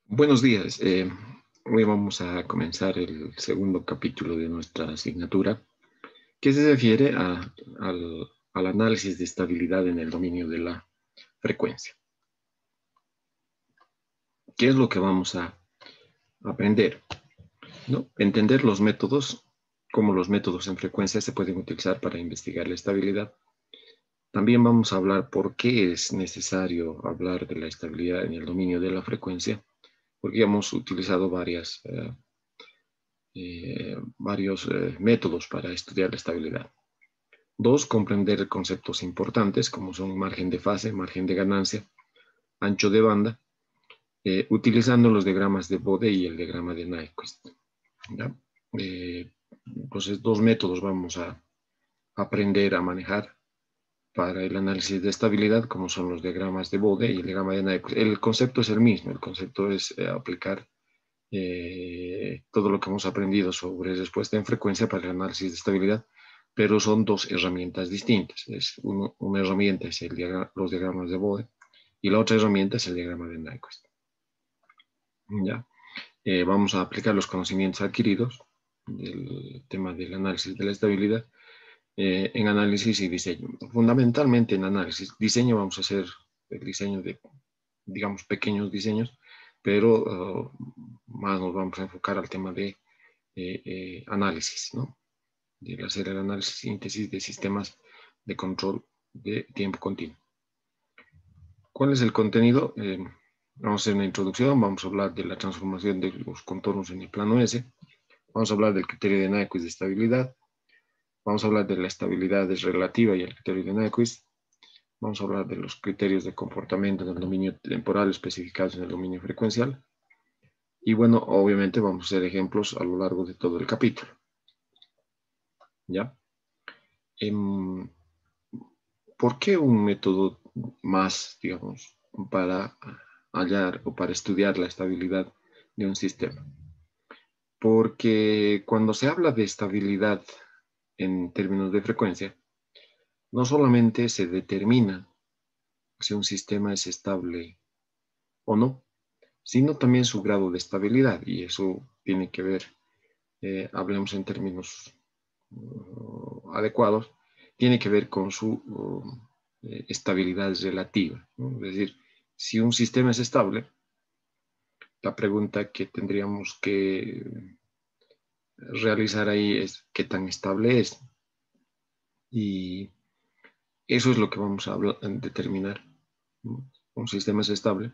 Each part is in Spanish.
Buenos días. Hoy vamos a comenzar el segundo capítulo de nuestra asignatura, que se refiere al análisis de estabilidad en el dominio de la frecuencia. ¿Qué es lo que vamos a aprender? ¿No? Entender los métodos, cómo los métodos en frecuencia se pueden utilizar para investigar la estabilidad. También vamos a hablar por qué es necesario hablar de la estabilidad en el dominio de la frecuencia, porque hemos utilizado varios métodos para estudiar la estabilidad. Dos, comprender conceptos importantes como son margen de fase, margen de ganancia, ancho de banda, utilizando los diagramas de Bode y el diagrama de Nyquist. ¿Ya? Entonces, dos métodos vamos a aprender a manejar para el análisis de estabilidad, como son los diagramas de Bode y el diagrama de Nyquist. El concepto es el mismo, el concepto es aplicar todo lo que hemos aprendido sobre respuesta en frecuencia para el análisis de estabilidad, pero son dos herramientas distintas. Una herramienta es los diagramas de Bode y la otra herramienta es el diagrama de Nyquist. ¿Ya? Vamos a aplicar los conocimientos adquiridos del tema del análisis de la estabilidad en análisis y diseño. Fundamentalmente en análisis. Diseño vamos a hacer el diseño de, digamos, pequeños diseños, pero más nos vamos a enfocar al tema de análisis, ¿no? De hacer el análisis y síntesis de sistemas de control de tiempo continuo. ¿Cuál es el contenido? Vamos a hacer una introducción, vamos a hablar de la transformación de los contornos en el plano S, vamos a hablar del criterio de Nyquist de estabilidad, vamos a hablar de la estabilidad relativa y el criterio de Nyquist, vamos a hablar de los criterios de comportamiento en el dominio temporal especificados en el dominio frecuencial. Y bueno, obviamente vamos a hacer ejemplos a lo largo de todo el capítulo. ¿Ya? ¿Por qué un método más, digamos, para hallar o para estudiar la estabilidad de un sistema? Porque cuando se habla de estabilidad en términos de frecuencia, no solamente se determina si un sistema es estable o no, sino también su grado de estabilidad. Y eso tiene que ver, hablemos en términos adecuados, tiene que ver con su estabilidad relativa, ¿no? Es decir, si un sistema es estable, la pregunta que tendríamos que realizar ahí es qué tan estable es. Y eso es lo que vamos a determinar, ¿no? Un sistema es estable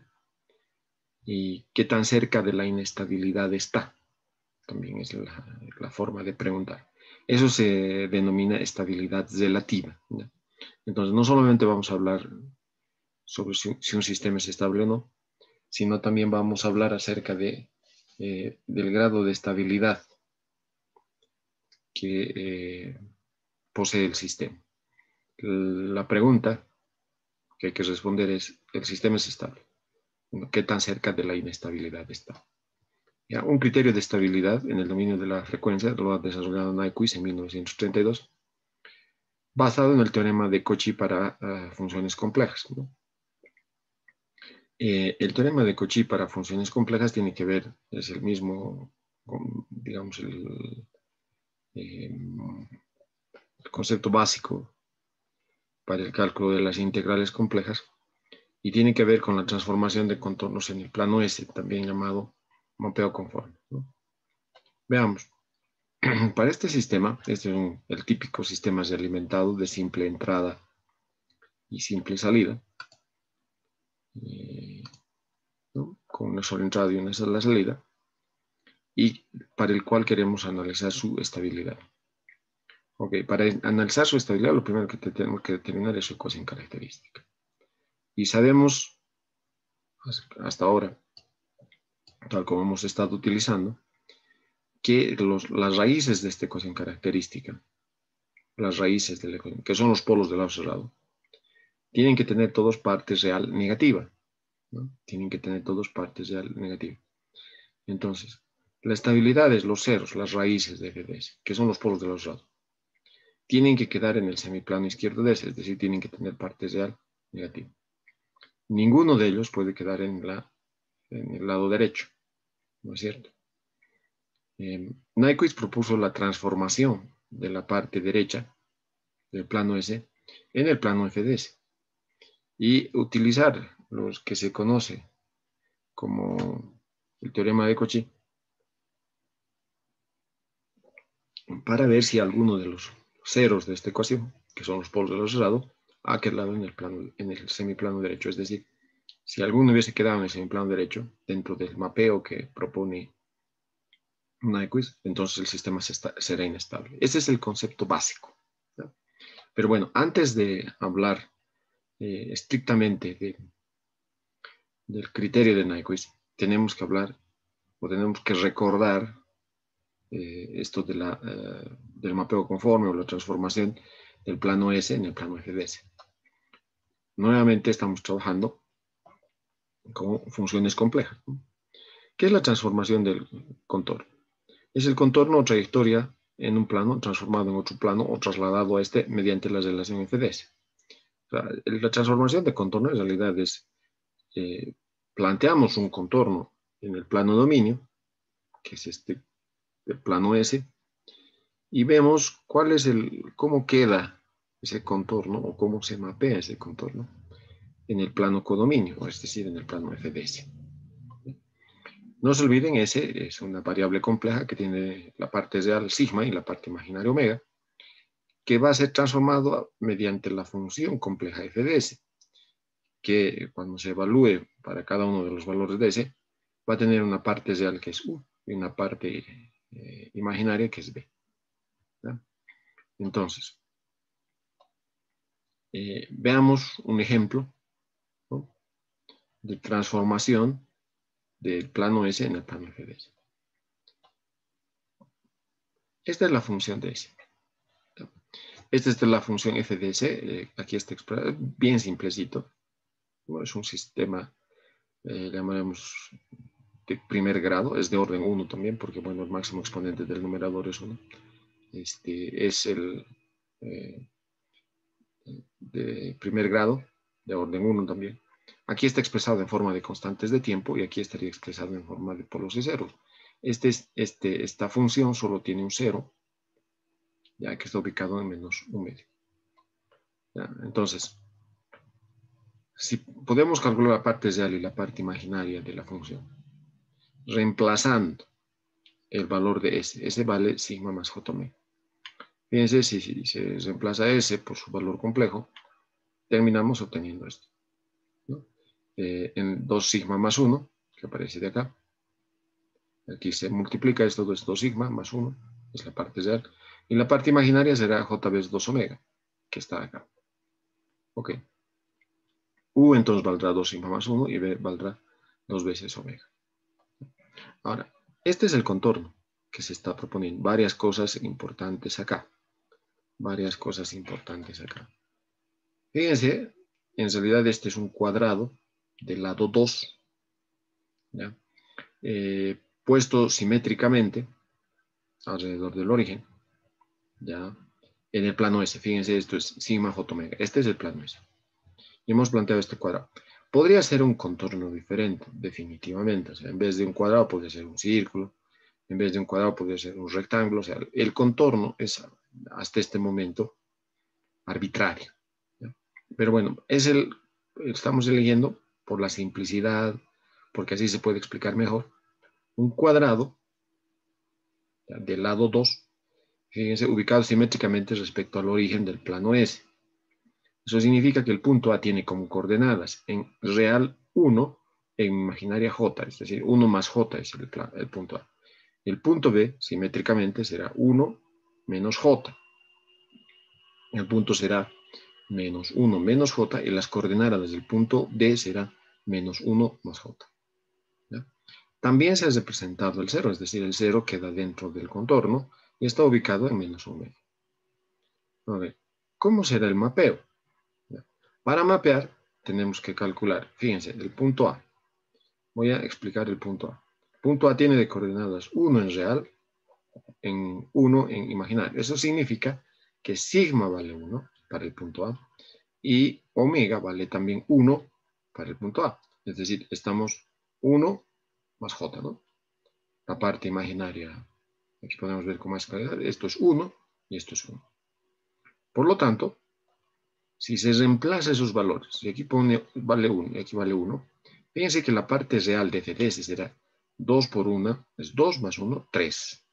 y qué tan cerca de la inestabilidad está. También es la forma de preguntar. Eso se denomina estabilidad relativa, ¿no? Entonces, no solamente vamos a hablar sobre si un sistema es estable o no, sino también vamos a hablar acerca del grado de estabilidad que posee el sistema. La pregunta que hay que responder es, ¿el sistema es estable? ¿Qué tan cerca de la inestabilidad está? Ya, un criterio de estabilidad en el dominio de la frecuencia lo ha desarrollado Nyquist en 1932, basado en el teorema de Cauchy para funciones complejas, ¿no? El teorema de Cauchy para funciones complejas tiene que ver, es el mismo, digamos, el concepto básico para el cálculo de las integrales complejas y tiene que ver con la transformación de contornos en el plano S, también llamado mapeo conforme, ¿no? Veamos. Para este sistema, este es el típico sistema realimentado de simple entrada y simple salida, ¿no? Con una sola entrada y una sola salida, y para el cual queremos analizar su estabilidad. Ok, para analizar su estabilidad, lo primero que tenemos que determinar es su ecuación característica. Y sabemos, hasta ahora, tal como hemos estado utilizando, que las raíces de esta ecuación característica, las raíces de la ecuación, que son los polos del lado cerrado, tienen que tener todos partes real negativa, ¿no? Tienen que tener todos partes real negativa. Entonces, la estabilidad es los ceros, las raíces de f de s, que son los polos del lado cerrado. Tienen que quedar en el semiplano izquierdo de S, es decir, tienen que tener parte real negativa. Ninguno de ellos puede quedar en en el lado derecho, ¿no es cierto? Nyquist propuso la transformación de la parte derecha del plano S en el plano FDS y utilizar los que se conoce como el teorema de Cauchy para ver si alguno de los ceros de esta ecuación, que son los polos de los lados, ha quedado en el semiplano derecho. Es decir, si alguno hubiese quedado en el semiplano derecho, dentro del mapeo que propone Nyquist, entonces el sistema será inestable. Ese es el concepto básico, ¿no? Pero bueno, antes de hablar estrictamente del criterio de Nyquist, tenemos que hablar o tenemos que recordar esto del mapeo conforme o la transformación del plano S en el plano FDS. Nuevamente estamos trabajando con funciones complejas, ¿no? ¿Qué es la transformación del contorno? Es el contorno o trayectoria en un plano transformado en otro plano o trasladado a este mediante la relación FDS. O sea, la transformación de contorno en realidad es, planteamos un contorno en el plano dominio, que es el plano S, y vemos cómo queda ese contorno o cómo se mapea ese contorno en el plano codominio, es decir, en el plano FDS. No se olviden, S es una variable compleja que tiene la parte real sigma y la parte imaginaria omega, que va a ser transformado mediante la función compleja FDS, que cuando se evalúe para cada uno de los valores de S, va a tener una parte real que es U y una parte imaginaria que es B, ¿ya? Entonces, veamos un ejemplo, ¿no?, de transformación del plano S en el plano FDS. Esta es la función de S. Esta es la función FDS, aquí está expresada, bien simplecito. Bueno, es un sistema, llamaremos de primer grado, es de orden 1 también, porque bueno, el máximo exponente del numerador es 1. Es el de primer grado, de orden 1 también. Aquí está expresado en forma de constantes de tiempo y aquí estaría expresado en forma de polos y ceros. Esta función solo tiene un 0, ya que está ubicado en menos un medio. ¿Ya? Entonces, si podemos calcular la parte real y la parte imaginaria de la función, reemplazando el valor de S. S vale sigma más J omega. Fíjense, si se reemplaza S por su valor complejo, terminamos obteniendo esto, ¿no? En 2 sigma más 1, que aparece de acá. Aquí se multiplica esto, es 2 sigma más 1, es la parte real. Y la parte imaginaria será J veces 2 omega, que está acá. Ok. U entonces valdrá 2 sigma más 1 y B valdrá 2 veces omega. Ahora, este es el contorno que se está proponiendo. Varias cosas importantes acá. Varias cosas importantes acá. Fíjense, en realidad este es un cuadrado del lado 2, ¿ya? Puesto simétricamente alrededor del origen, ¿ya?, en el plano S. Fíjense, esto es sigma J omega. Este es el plano S. Y hemos planteado este cuadrado. Podría ser un contorno diferente, definitivamente. O sea, en vez de un cuadrado podría ser un círculo. En vez de un cuadrado podría ser un rectángulo. O sea, el contorno es hasta este momento arbitrario, ¿ya? Pero bueno, estamos eligiendo por la simplicidad, porque así se puede explicar mejor, un cuadrado, ¿ya?, del lado 2, fíjense, ubicado simétricamente respecto al origen del plano S. Eso significa que el punto A tiene como coordenadas en real 1, en imaginaria J, es decir, 1 más J es el punto A. El punto B, simétricamente, será 1 menos J. El punto será menos 1 menos J y las coordenadas del punto D será menos 1 más J, ¿ya? También se ha representado el 0, es decir, el 0 queda dentro del contorno y está ubicado en menos 1 medio. A ver, ¿cómo será el mapeo? ¿Ya? Para mapear tenemos que calcular, fíjense, el punto A. Voy a explicar el punto A. El punto A tiene de coordenadas 1 en real, en 1 en imaginario. Eso significa que sigma vale 1 para el punto A y omega vale también 1 para el punto A. Es decir, estamos 1 más j, ¿no? La parte imaginaria, aquí podemos ver con más claridad, esto es 1 y esto es 1. Por lo tanto, si se reemplaza esos valores, si aquí pone vale 1 y aquí vale 1, fíjense que la parte real de FDS será 2 por 1, es 2 más 1, 3.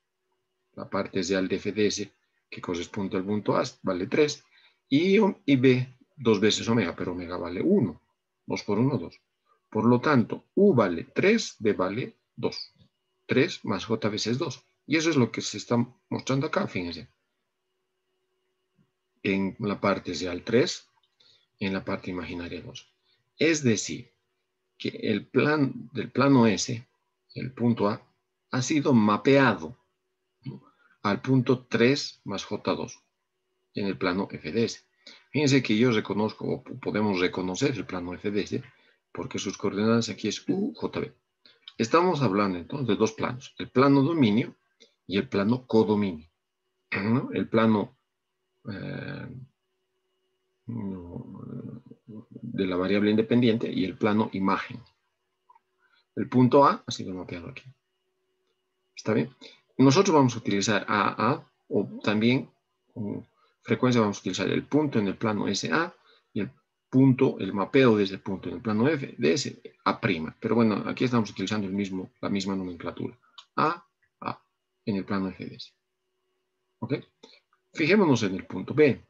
La parte real de FDS, que corresponde al punto A, vale 3. Y B, 2 veces omega, pero omega vale 1. 2 por 1, 2. Por lo tanto, U vale 3, B vale 2. 3 más J veces 2. Y eso es lo que se está mostrando acá, fíjense. En la parte real 3, en la parte imaginaria 2. Es decir, que el del plano S, el punto A, ha sido mapeado, ¿no?, al punto 3 más J2 en el plano FDS. Fíjense que yo reconozco, o podemos reconocer el plano FDS, porque sus coordenadas aquí es U, JB. Estamos hablando entonces de dos planos, el plano dominio y el plano codominio, ¿no? El plano de la variable independiente y el plano imagen. El punto A ha sido mapeado aquí. ¿Está bien? Nosotros vamos a utilizar AA, o también con frecuencia vamos a utilizar el punto en el plano SA y el punto, el mapeo de ese punto en el plano F de ese A'. Pero bueno, aquí estamos utilizando la misma nomenclatura. A en el plano F de ese. ¿Ok? Fijémonos en el punto B.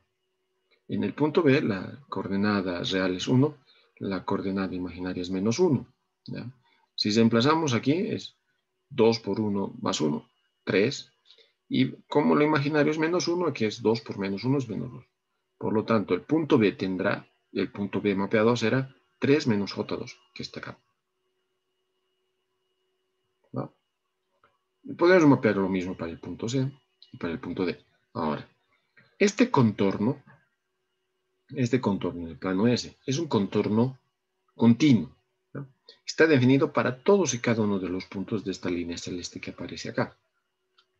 En el punto B, la coordenada real es 1, la coordenada imaginaria es menos 1. ¿Ya? Si reemplazamos aquí es 2 por 1 más 1, 3. Y como lo imaginario es menos 1, aquí es 2 por menos 1 es menos 2. Por lo tanto, el punto B tendrá, el punto B mapeado será 3 menos J2, que está acá. ¿Va? Y podemos mapear lo mismo para el punto C y para el punto D. Ahora, este contorno en el plano S es un contorno continuo, ¿no? Está definido para todos y cada uno de los puntos de esta línea celeste que aparece acá,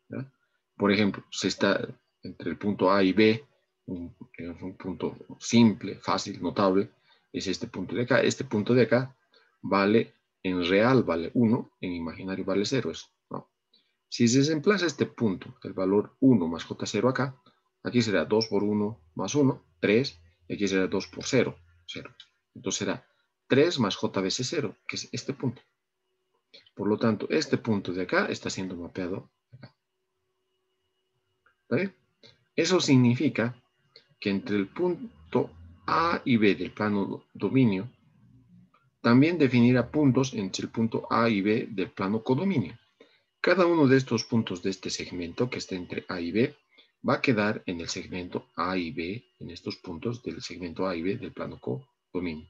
¿no? Por ejemplo, se está entre el punto A y B, un punto simple, fácil, notable, es este punto de acá. Este punto de acá vale, en real vale 1, en imaginario vale 0, ¿no? Si se reemplaza este punto, el valor 1 más J0 acá, aquí será 2 por 1 más 1, 3, y aquí será 2 por 0, 0. Entonces será 3 más J veces 0, que es este punto. Por lo tanto, este punto de acá está siendo mapeado acá. ¿Vale? Eso significa que entre el punto A y B del plano dominio, también definirá puntos entre el punto A y B del plano codominio. Cada uno de estos puntos de este segmento que está entre A y B va a quedar en el segmento A y B, en estos puntos del segmento A y B del plano codominio.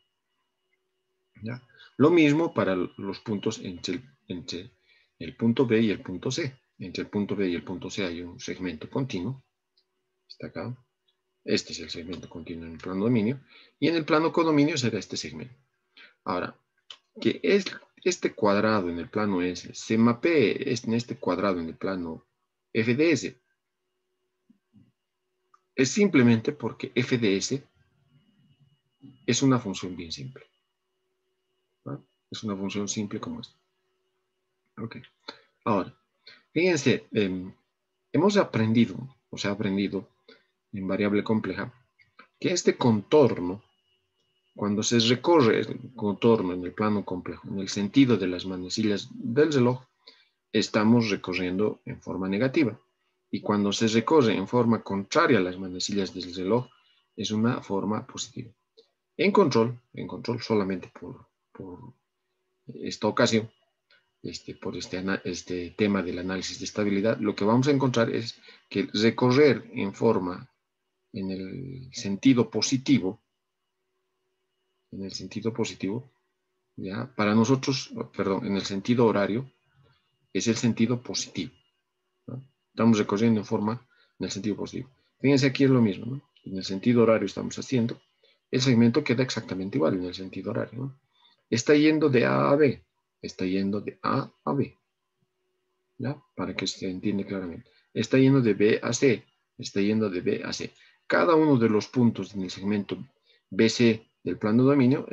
¿Ya? Lo mismo para los puntos entre el punto B y el punto C. Entre el punto B y el punto C hay un segmento continuo. Está acá. Este es el segmento continuo en el plano dominio. Y en el plano codominio será este segmento. Ahora, que este cuadrado en el plano S se mapee en este cuadrado en el plano FDS es simplemente porque FDS es una función bien simple, ¿no? Es una función simple como esta. Ok. Ahora, fíjense, hemos aprendido, o se ha aprendido en variable compleja, que este contorno, cuando se recorre el contorno en el plano complejo, en el sentido de las manecillas del reloj, estamos recorriendo en forma negativa. Y cuando se recorre en forma contraria a las manecillas del reloj, es una forma positiva. En control solamente por esta ocasión, por este tema del análisis de estabilidad, lo que vamos a encontrar es que recorrer en el sentido positivo, ¿ya? Para nosotros, perdón, en el sentido horario, es el sentido positivo, ¿no? Estamos recorriendo en el sentido positivo. Fíjense, aquí es lo mismo, ¿no? En el sentido horario estamos haciendo, el segmento queda exactamente igual en el sentido horario, ¿no? Está yendo de A a B, está yendo de A a B, ¿ya? Para que se entienda claramente. Está yendo de B a C, está yendo de B a C. Cada uno de los puntos en el segmento BC del plano dominio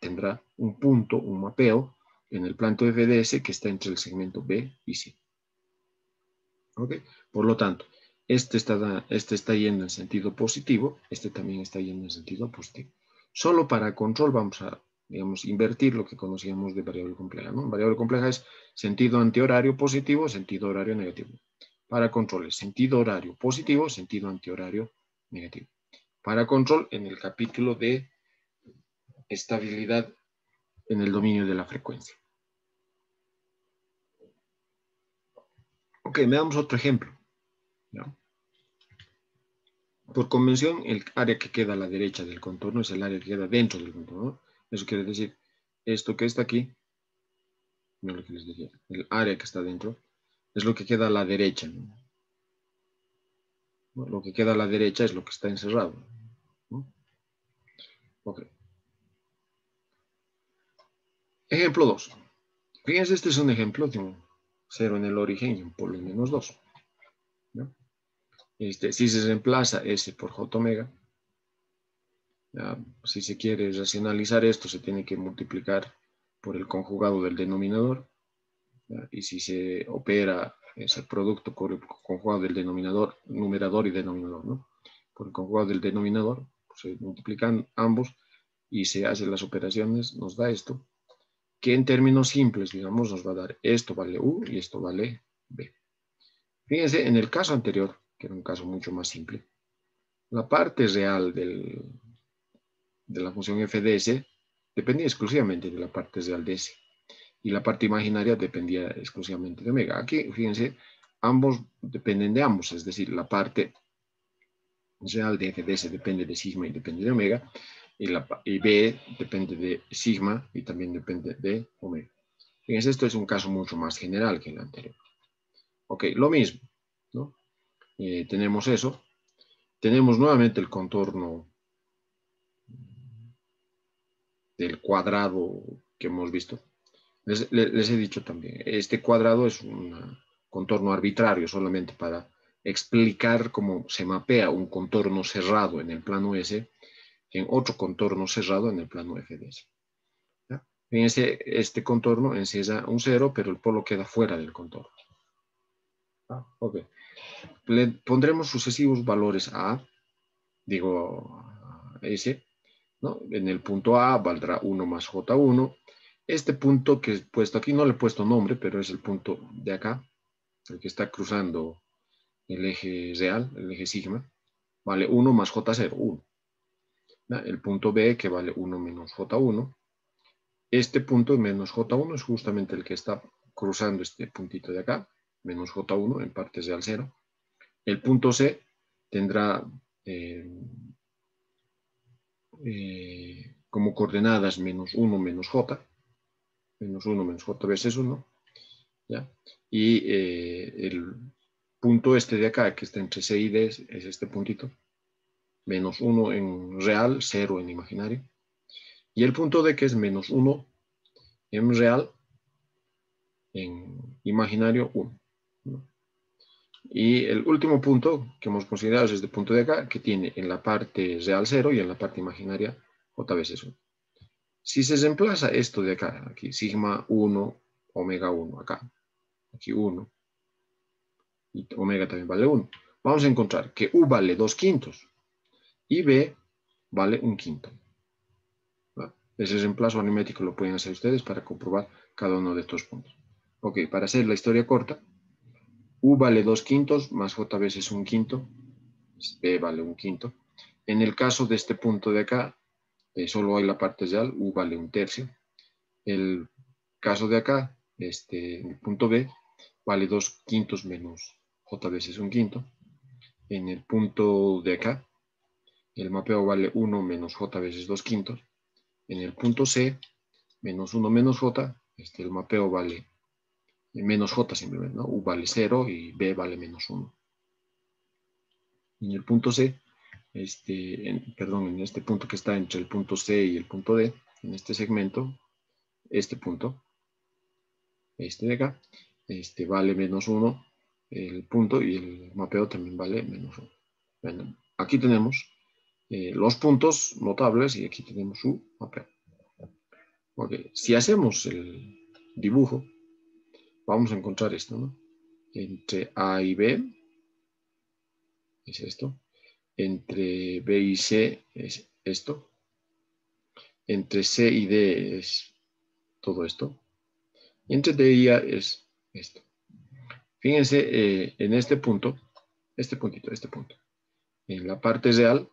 tendrá un punto, un mapeo en el plano FDS que está entre el segmento B y C. ¿Ok? Por lo tanto, este está yendo en sentido positivo, este también está yendo en sentido positivo. Solo para control vamos a, digamos, invertir lo que conocíamos de variable compleja, ¿no? Variable compleja es sentido antihorario positivo, sentido horario negativo. Para control es sentido horario positivo, sentido antihorario negativo. Para control, en el capítulo de estabilidad en el dominio de la frecuencia. Ok, veamos otro ejemplo, ¿no? Por convención, el área que queda a la derecha del contorno es el área que queda dentro del contorno. Eso quiere decir, esto que está aquí, no lo que les decía, el área que está dentro, es lo que queda a la derecha, ¿no? Lo que queda a la derecha es lo que está encerrado, ¿no? Ok. Ejemplo 2. Fíjense, este es un ejemplo de un 0 en el origen y un polo en menos 2, ¿no? Si se reemplaza S por J omega, ya, si se quiere racionalizar esto, se tiene que multiplicar por el conjugado del denominador, ¿ya? Y si se opera ese producto por el conjugado del denominador, numerador y denominador, ¿no? Por el conjugado del denominador, pues se multiplican ambos y se hacen las operaciones, nos da esto, que en términos simples, digamos, nos va a dar esto vale U y esto vale B. Fíjense, en el caso anterior, que era un caso mucho más simple, la parte real de la función f de S dependía exclusivamente de la parte real de S. Y la parte imaginaria dependía exclusivamente de omega. Aquí, fíjense, ambos dependen de ambos, es decir, la parte real de f de S depende de sigma y depende de omega, y B depende de sigma y también depende de omega. Fíjense, esto es un caso mucho más general que el anterior. Ok, lo mismo, ¿no? Tenemos eso. Tenemos nuevamente el contorno del cuadrado que hemos visto. Les he dicho también, este cuadrado es un contorno arbitrario solamente para explicar cómo se mapea un contorno cerrado en el plano S en otro contorno cerrado en el plano F de S. ¿Ya? Fíjense, este contorno encierra un 0, pero el polo queda fuera del contorno. Ok. Le pondremos sucesivos valores a, digo, a S, ¿no? En el punto A valdrá 1 más J1. Este punto que he puesto aquí, no le he puesto nombre, pero es el punto de acá, el que está cruzando el eje real, el eje sigma, vale 1 más J0, 1. ¿Ya? El punto B, que vale 1 menos J1. Este punto menos J1 es justamente el que está cruzando este puntito de acá, menos J1 en parte real 0. El punto C tendrá como coordenadas menos 1 menos J, menos 1 menos J veces 1, ¿ya? Y el punto este de acá, que está entre C y D, es este puntito, menos 1 en real, 0 en imaginario. Y el punto D, que es menos 1 en real, en imaginario 1, ¿no? Y el último punto que hemos considerado es este punto de acá, que tiene en la parte real 0 y en la parte imaginaria J veces 1. Si se reemplaza esto de acá, aquí sigma 1, omega 1, acá, aquí 1, y omega también vale 1, vamos a encontrar que U vale 2 quintos y B vale 1 quinto. ¿Va? Ese reemplazo aritmético lo pueden hacer ustedes para comprobar cada uno de estos puntos. Ok, para hacer la historia corta, U vale 2 quintos más J veces 1 quinto, B vale 1 quinto. En el caso de este punto de acá, solo hay la parte real, U vale 1 tercio. El caso de acá, el punto B, vale 2 quintos menos J veces 1 quinto. En el punto de acá, el mapeo vale 1 menos J veces 2 quintos. En el punto C, menos 1 menos J, el mapeo vale menos J simplemente, ¿no? U vale 0 y B vale menos 1. En el punto C, en este punto que está entre el punto C y el punto D, en este segmento, este punto, de acá, vale menos 1 el punto y el mapeo también vale menos 1. Bueno, aquí tenemos los puntos notables y aquí tenemos su mapeo. Okay. Si hacemos dibujo, vamos a encontrar esto, ¿no? Entre A y B es esto. Entre B y C es esto. Entre C y D es todo esto. Y entre D y A es esto. Fíjense en este punto, este puntito, este punto. En la parte real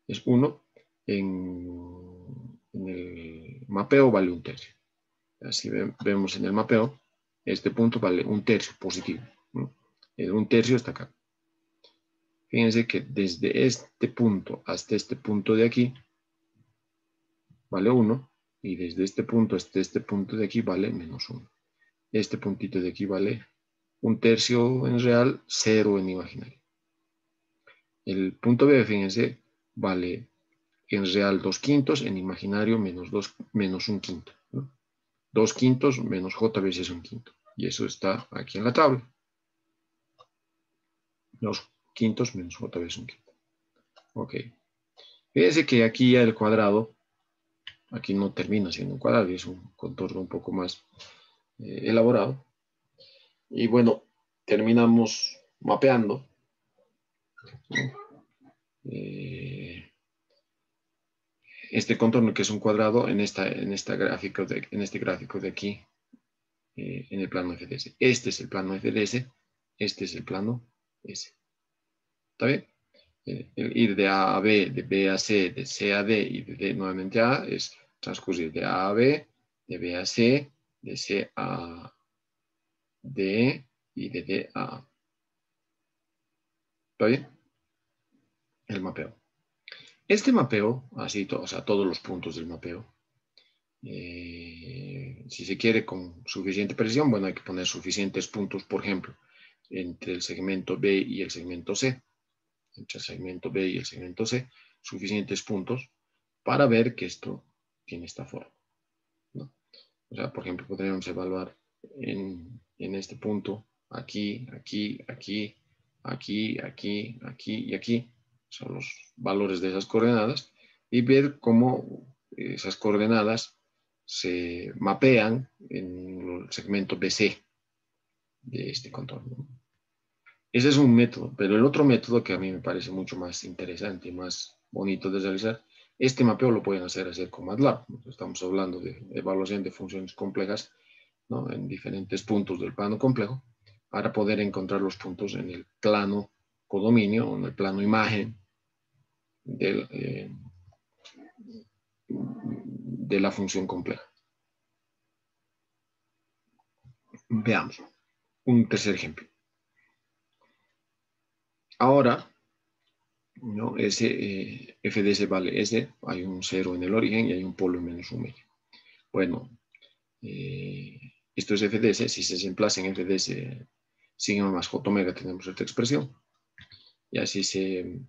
es 1. En el mapeo vale 1/3. Así vemos en el mapeo, este punto vale 1/3 positivo, ¿no? El 1/3 está acá. Fíjense que desde este punto hasta este punto de aquí vale 1, y desde este punto hasta este punto de aquí vale -1. Este puntito de aquí vale 1/3 en real, 0 en imaginario. El punto B, fíjense, vale en real 2/5, en imaginario menos 1/5, ¿no? 2/5 menos j veces 1/5. Y eso está aquí en la tabla. 2/5 menos j veces 1/5. Ok. Fíjense que aquí ya el cuadrado, aquí no termina siendo un cuadrado, es un contorno un poco más elaborado. Y bueno, terminamos mapeando. Este contorno que es un cuadrado en este gráfico de aquí, en el plano FDS. Este es el plano FDS, este es el plano S. ¿Está bien? El ir de A a B, de B a C, de C a D y de D nuevamente a A es transcurrir de A a B, de B a C, de C a D y de D a A. ¿Está bien? El mapeo. Este mapeo, así, o sea, todos los puntos del mapeo, si se quiere con suficiente precisión, bueno, hay que poner suficientes puntos, por ejemplo, entre el segmento B y el segmento C, entre el segmento B y el segmento C, suficientes puntos para ver que esto tiene esta forma, ¿no? O sea, por ejemplo, podríamos evaluar en este punto, aquí, aquí, aquí, aquí, aquí, aquí y aquí, son los valores de esas coordenadas, y ver cómo esas coordenadas se mapean en el segmento BC de este contorno. Ese es un método, pero el otro método que a mí me parece mucho más interesante, más bonito de realizar, este mapeo lo pueden hacer con MATLAB. Estamos hablando de evaluación de funciones complejas, ¿no? En diferentes puntos del plano complejo, para poder encontrar los puntos en el plano codominio o en el plano imagen de la función compleja. Veamos un tercer ejemplo. Ahora, ¿no? Ese FDS vale S, hay un 0 en el origen y hay un polo en -1 medio. Bueno, esto es FDS, si se emplaza en FDS sigma más j omega tenemos esta expresión, y así se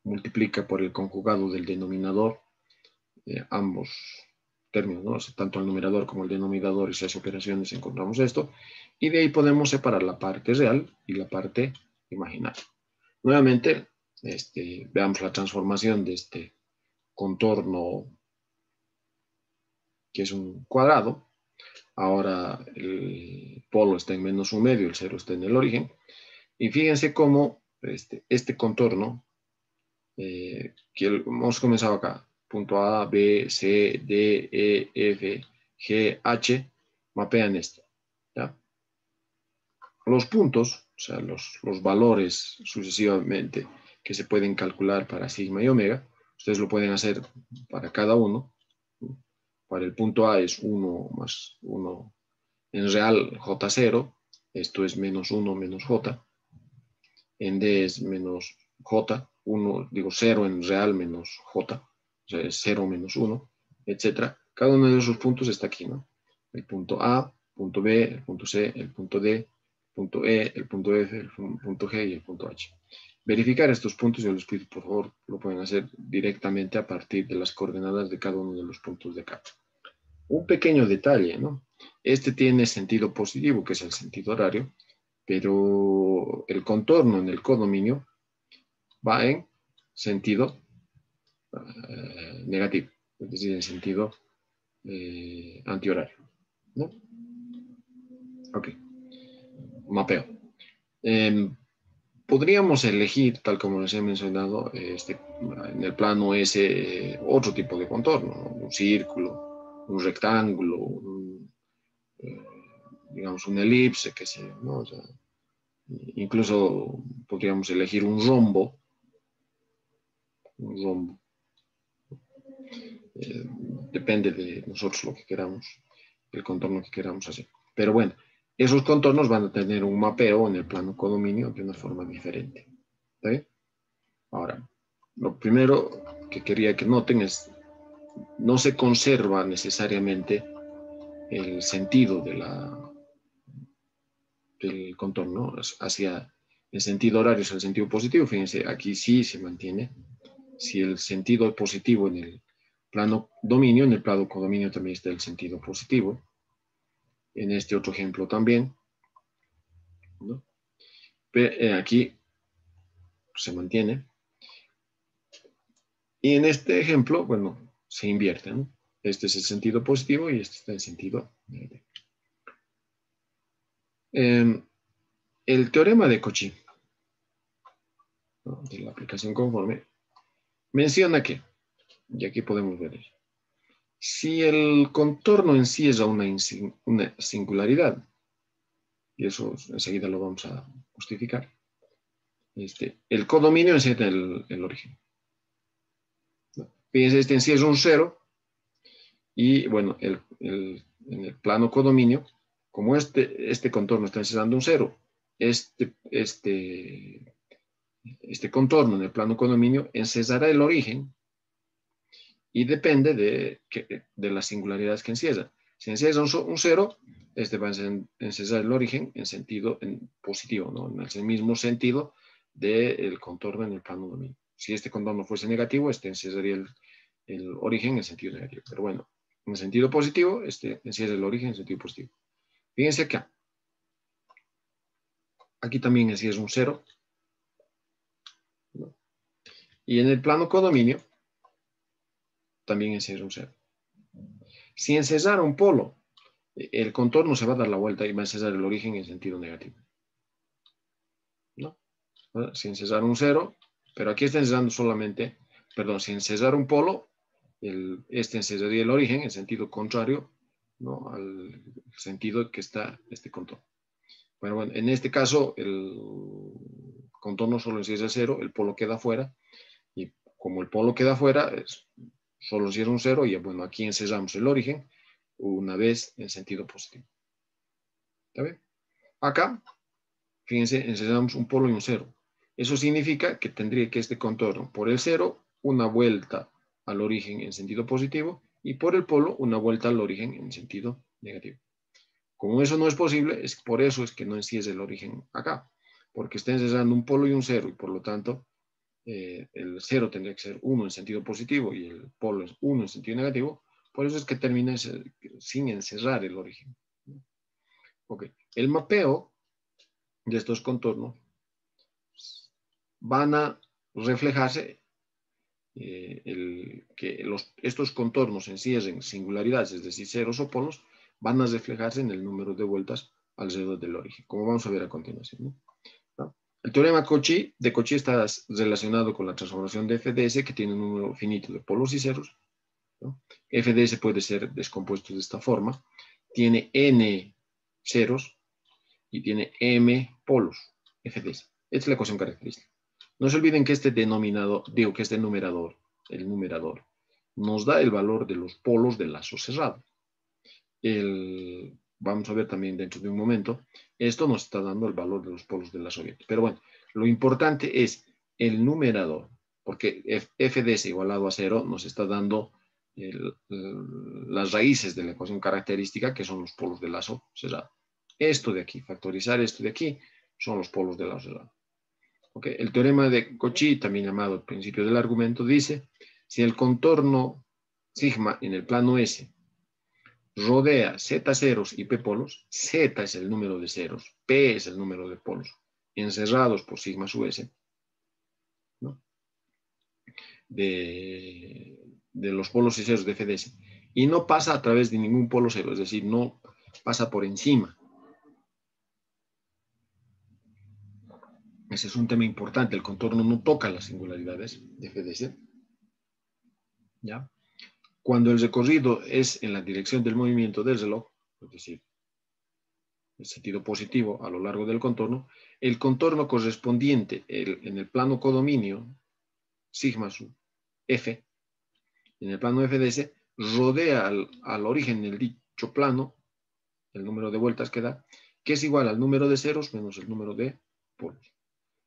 multiplica por el conjugado del denominador ambos términos, ¿no? O sea, tanto el numerador como el denominador y esas operaciones encontramos esto, y de ahí podemos separar la parte real y la parte imaginaria. Nuevamente, veamos la transformación de este contorno que es un cuadrado. Ahora el polo está en -1 medio, el 0 está en el origen. Y fíjense cómo este contorno, que hemos comenzado acá, punto A, B, C, D, E, F, G, H, mapean esto, ¿ya? Los puntos, o sea, los valores sucesivamente que se pueden calcular para sigma y omega, ustedes lo pueden hacer para cada uno. Para el punto A es 1 más 1 en real J0, esto es -1 menos J. En D es menos J, 1, digo 0 en real menos J, o sea, es 0 menos 1, etc. Cada uno de esos puntos está aquí, ¿no? El punto A, punto B, el punto C, el punto D, el punto E, el punto F, el punto G y el punto H. Verificar estos puntos, yo les pido, por favor, lo pueden hacer directamente a partir de las coordenadas de cada uno de los puntos de acá. Un pequeño detalle, ¿no? Este tiene sentido positivo, que es el sentido horario, pero el contorno en el codominio va en sentido negativo, es decir, en sentido antihorario, ¿no? Ok, mapeo. Podríamos elegir, tal como les he mencionado, en el plano S, otro tipo de contorno, ¿no? Un círculo, un rectángulo, digamos una elipse, qué sé yo, ¿no? O sea, incluso podríamos elegir un rombo. Depende de nosotros lo que queramos, el contorno que queramos hacer. Pero bueno, esos contornos van a tener un mapeo en el plano codominio de una forma diferente. ¿Está bien? Ahora, lo primero que quería que noten es, no se conserva necesariamente el sentido del contorno hacia el sentido horario, es el sentido positivo. Fíjense, aquí sí se mantiene. Si el sentido positivo en el plano dominio, en el plano codominio también está el sentido positivo. En este otro ejemplo también, ¿no? Aquí se mantiene. Y en este ejemplo, bueno, se invierte, ¿no? Este es el sentido positivo y este está en sentido negativo. El teorema de Cauchy, ¿no? De la aplicación conforme, menciona que, y aquí podemos ver eso, si el contorno en sí es una singularidad, y eso enseguida lo vamos a justificar, el codominio es el origen. Fíjense, este en sí es un cero, y bueno, en el plano codominio, como este contorno está encerrando un cero, este contorno en el plano codominio encesará el origen y depende de las singularidades que encierra. Si encierra un cero, va a encesar el origen en positivo, ¿no? En el mismo sentido del contorno en el plano dominio. Si este contorno fuese negativo, encerraría el origen en sentido negativo. Pero bueno, en sentido positivo, encierra el origen en sentido positivo. Fíjense acá. Aquí también encierra un cero, ¿no? Y en el plano codominio, también encierra un cero. Si encesara un polo, el contorno se va a dar la vuelta y va a encesar el origen en sentido negativo, ¿no? Si encesara un cero, pero aquí está encesando solamente, perdón, si encesara un polo, encesaría el origen en sentido contrario, ¿no? Al sentido que está este contorno. Bueno, en este caso, el contorno solo encierra cero, el polo queda fuera, y como el polo queda fuera, solo encierra un cero, y bueno, aquí encesamos el origen una vez en sentido positivo. ¿Está bien? Acá, fíjense, encesamos un polo y un cero. Eso significa que tendría que este contorno, por el cero, una vuelta al origen en sentido positivo, y por el polo, una vuelta al origen en sentido negativo. Como eso no es posible, por eso es que no encierra el origen acá, porque está encesando un polo y un cero, y por lo tanto, el cero tendría que ser 1 en sentido positivo y el polo es 1 en sentido negativo. Por eso es que termina sin encerrar el origen. Ok, el mapeo de estos contornos van a reflejarse que estos contornos encierren singularidades, es decir, ceros o polos, van a reflejarse en el número de vueltas alrededor del origen, como vamos a ver a continuación, ¿no? ¿No? El teorema de Cauchy está relacionado con la transformación de FDS, que tiene un número finito de polos y ceros, ¿no? FDS puede ser descompuesto de esta forma, tiene n ceros y tiene m polos, FDS. Esta es la ecuación característica. No se olviden que este numerador, el numerador, nos da el valor de los polos del lazo cerrado. Vamos a ver también dentro de un momento, esto nos está dando el valor de los polos del lazo abierto. Pero bueno, lo importante es el numerador, porque FDS igualado a 0 nos está dando las raíces de la ecuación característica, que son los polos del lazo cerrado. Esto de aquí, factorizar esto de aquí, son los polos del lazo cerrado. Okay. El teorema de Cauchy, también llamado el principio del argumento, dice, si el contorno sigma en el plano S rodea Z ceros y P polos, Z es el número de ceros, P es el número de polos, encerrados por sigma sub S, ¿no? de los polos y ceros de FDS. y no pasa a través de ningún polo cero, es decir, no pasa por encima. Ese es un tema importante, el contorno no toca las singularidades de FDS. ¿Ya? Cuando el recorrido es en la dirección del movimiento del reloj, es decir, en sentido positivo a lo largo del contorno, el contorno correspondiente en el plano codominio, sigma sub F, en el plano FDS, rodea al origen del dicho plano, el número de vueltas que da, que es igual al número de ceros menos el número de polos,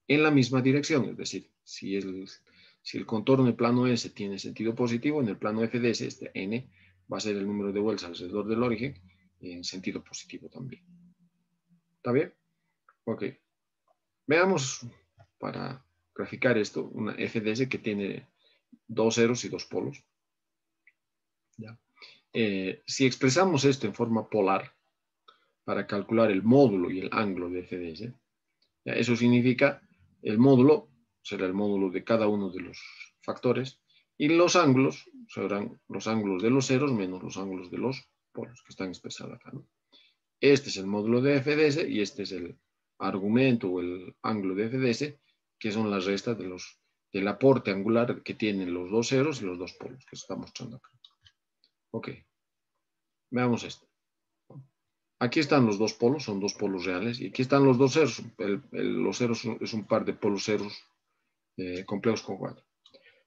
en la misma dirección, es decir, si el contorno del plano S tiene sentido positivo, en el plano FDS, este N, va a ser el número de vueltas alrededor del origen en sentido positivo también. ¿Está bien? Ok. Veamos, para graficar esto, una FDS que tiene dos ceros y dos polos. ¿Ya? Si expresamos esto en forma polar, para calcular el módulo y el ángulo de FDS, ¿ya? Eso significa el módulo será el módulo de cada uno de los factores y los ángulos serán los ángulos de los ceros menos los ángulos de los polos que están expresados acá, ¿no? Este es el módulo de FDS y este es el argumento o el ángulo de FDS, que son las restas del aporte angular que tienen los dos ceros y los dos polos que se está mostrando acá. Ok, veamos esto. Aquí están los dos polos, son dos polos reales, y aquí están los dos ceros. Los ceros es un par de polos ceros complejos con 4.